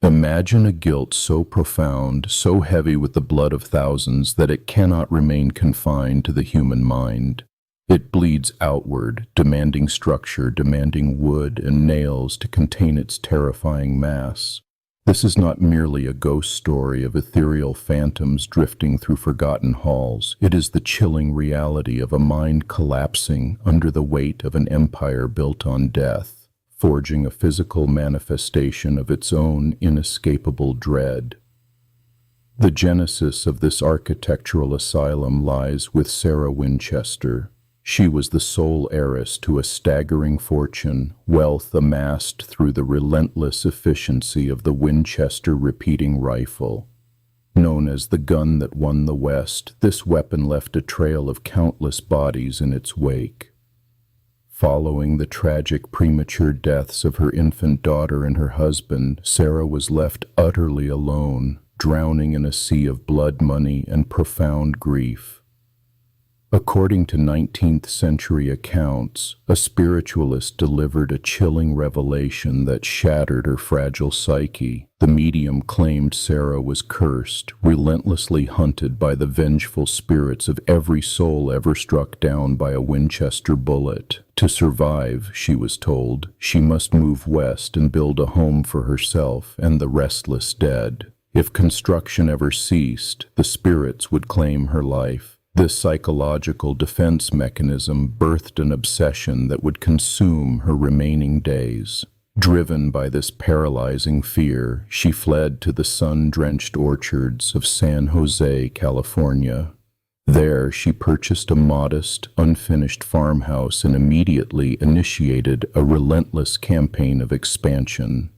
Imagine a guilt so profound, so heavy with the blood of thousands that it cannot remain confined to the human mind. It bleeds outward, demanding structure, demanding wood and nails to contain its terrifying mass. This is not merely a ghost story of ethereal phantoms drifting through forgotten halls. It is the chilling reality of a mind collapsing under the weight of an empire built on death, forging a physical manifestation of its own inescapable dread. The genesis of this architectural asylum lies with Sarah Winchester. She was the sole heiress to a staggering fortune, wealth amassed through the relentless efficiency of the Winchester repeating rifle. Known as the gun that won the West, this weapon left a trail of countless bodies in its wake. Following the tragic premature deaths of her infant daughter and her husband, Sarah was left utterly alone, drowning in a sea of blood money and profound grief. According to 19th century accounts, a spiritualist delivered a chilling revelation that shattered her fragile psyche. The medium claimed Sarah was cursed, relentlessly hunted by the vengeful spirits of every soul ever struck down by a Winchester bullet. To survive, she was told, she must move west and build a home for herself and the restless dead. If construction ever ceased, the spirits would claim her life. This psychological defense mechanism birthed an obsession that would consume her remaining days. Driven by this paralyzing fear, she fled to the sun-drenched orchards of San Jose, California. There, she purchased a modest, unfinished farmhouse and immediately initiated a relentless campaign of expansion.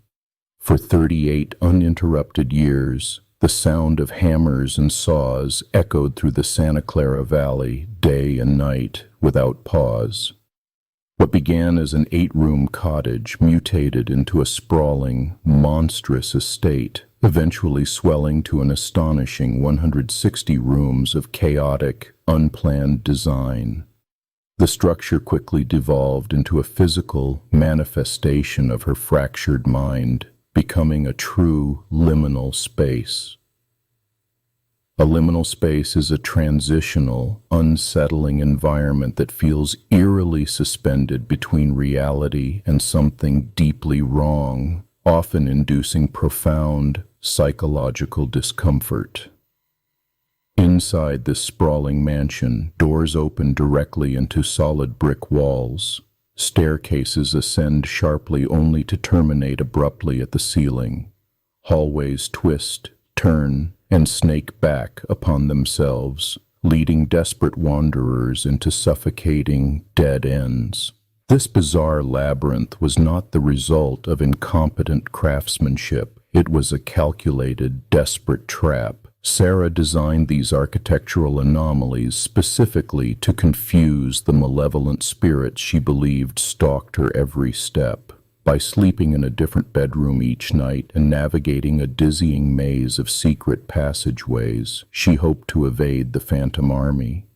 For 38 uninterrupted years, the sound of hammers and saws echoed through the Santa Clara Valley, day and night, without pause. What began as an 8-room cottage mutated into a sprawling, monstrous estate, eventually swelling to an astonishing 160 rooms of chaotic, unplanned design. The structure quickly devolved into a physical manifestation of her fractured mind, becoming a true liminal space. A liminal space is a transitional, unsettling environment that feels eerily suspended between reality and something deeply wrong, often inducing profound psychological discomfort. Inside this sprawling mansion, doors open directly into solid brick walls. Staircases ascend sharply only to terminate abruptly at the ceiling. Hallways twist, turn, and snake back upon themselves, leading desperate wanderers into suffocating dead ends. This bizarre labyrinth was not the result of incompetent craftsmanship. It was a calculated, desperate trap. Sarah designed these architectural anomalies specifically to confuse the malevolent spirits she believed stalked her every step. By sleeping in a different bedroom each night and navigating a dizzying maze of secret passageways, she hoped to evade the phantom army.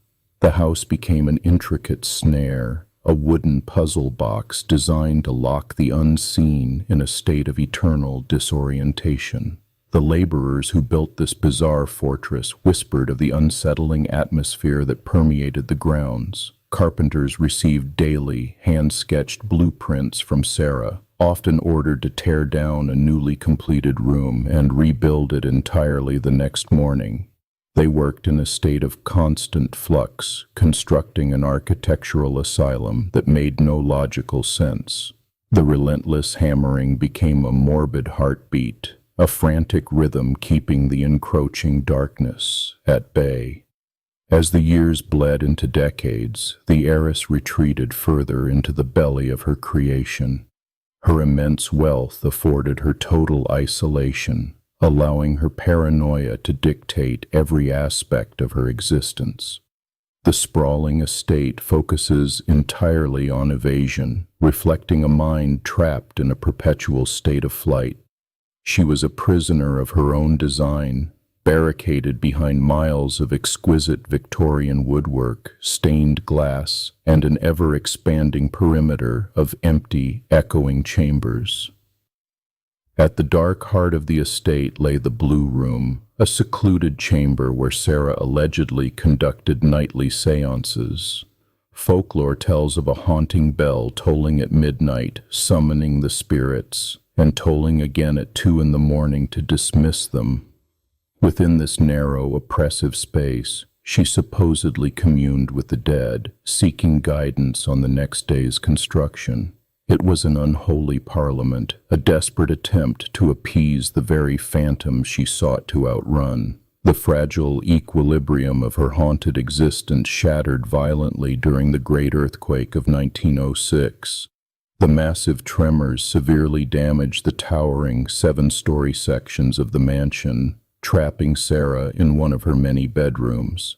The house became an intricate snare, a wooden puzzle box designed to lock the unseen in a state of eternal disorientation. The laborers who built this bizarre fortress whispered of the unsettling atmosphere that permeated the grounds. Carpenters received daily, hand-sketched blueprints from Sarah, often ordered to tear down a newly completed room and rebuild it entirely the next morning. They worked in a state of constant flux, constructing an architectural asylum that made no logical sense. The relentless hammering became a morbid heartbeat, a frantic rhythm keeping the encroaching darkness at bay. As the years bled into decades, the heiress retreated further into the belly of her creation. Her immense wealth afforded her total isolation, allowing her paranoia to dictate every aspect of her existence. The sprawling estate focuses entirely on evasion, reflecting a mind trapped in a perpetual state of flight. She was a prisoner of her own design, barricaded behind miles of exquisite Victorian woodwork, stained glass, and an ever-expanding perimeter of empty, echoing chambers. At the dark heart of the estate lay the Blue Room, a secluded chamber where Sarah allegedly conducted nightly seances. Folklore tells of a haunting bell tolling at midnight, summoning the spirits, and tolling again at 2 in the morning to dismiss them. Within this narrow, oppressive space, she supposedly communed with the dead, seeking guidance on the next day's construction. It was an unholy parliament, a desperate attempt to appease the very phantom she sought to outrun. The fragile equilibrium of her haunted existence shattered violently during the great earthquake of 1906. The massive tremors severely damaged the towering 7-story sections of the mansion, trapping Sarah in one of her many bedrooms.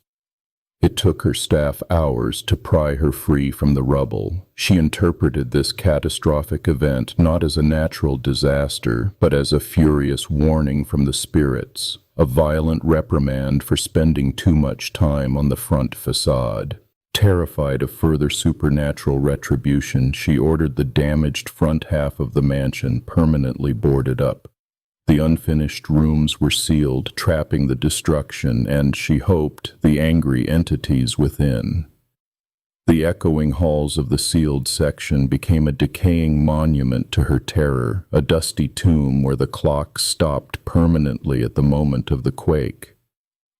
It took her staff hours to pry her free from the rubble. She interpreted this catastrophic event not as a natural disaster, but as a furious warning from the spirits, a violent reprimand for spending too much time on the front facade. Terrified of further supernatural retribution, she ordered the damaged front half of the mansion permanently boarded up. The unfinished rooms were sealed, trapping the destruction and, she hoped, the angry entities within. The echoing halls of the sealed section became a decaying monument to her terror, a dusty tomb where the clock stopped permanently at the moment of the quake.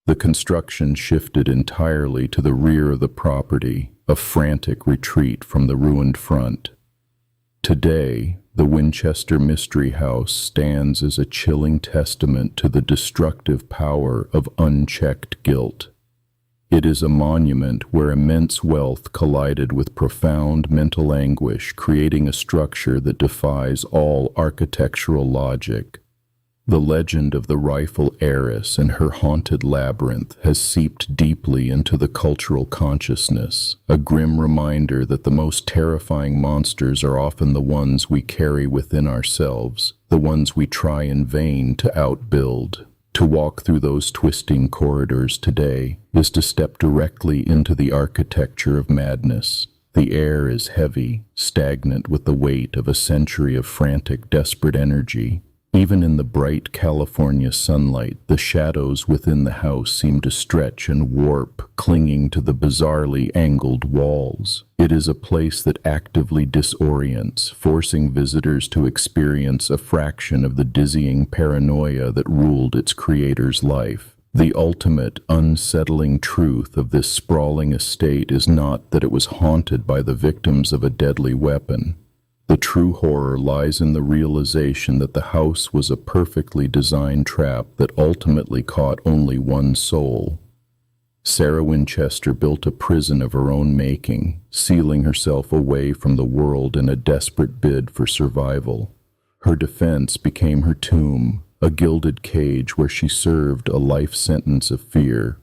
The construction shifted entirely to the rear of the property, a frantic retreat from the ruined front. Today, the Winchester Mystery House stands as a chilling testament to the destructive power of unchecked guilt. It is a monument where immense wealth collided with profound mental anguish, creating a structure that defies all architectural logic. The legend of the rifle heiress and her haunted labyrinth has seeped deeply into the cultural consciousness, a grim reminder that the most terrifying monsters are often the ones we carry within ourselves, the ones we try in vain to outbuild. To walk through those twisting corridors today is to step directly into the architecture of madness. The air is heavy, stagnant with the weight of a century of frantic, desperate energy. Even in the bright California sunlight, the shadows within the house seem to stretch and warp, clinging to the bizarrely angled walls. It is a place that actively disorients, forcing visitors to experience a fraction of the dizzying paranoia that ruled its creator's life. The ultimate, unsettling truth of this sprawling estate is not that it was haunted by the victims of a deadly weapon. The true horror lies in the realization that the house was a perfectly designed trap that ultimately caught only one soul. Sarah Winchester built a prison of her own making, sealing herself away from the world in a desperate bid for survival. Her defense became her tomb, a gilded cage where she served a life sentence of fear.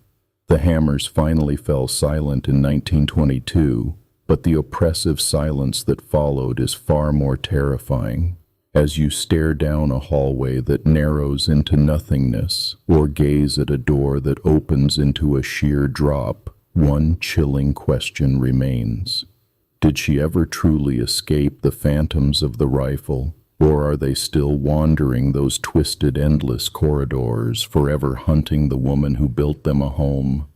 The hammers finally fell silent in 1922, but the oppressive silence that followed is far more terrifying. As you stare down a hallway that narrows into nothingness, or gaze at a door that opens into a sheer drop, one chilling question remains. Did she ever truly escape the phantoms of the rifle, or are they still wandering those twisted, endless corridors, forever hunting the woman who built them a home?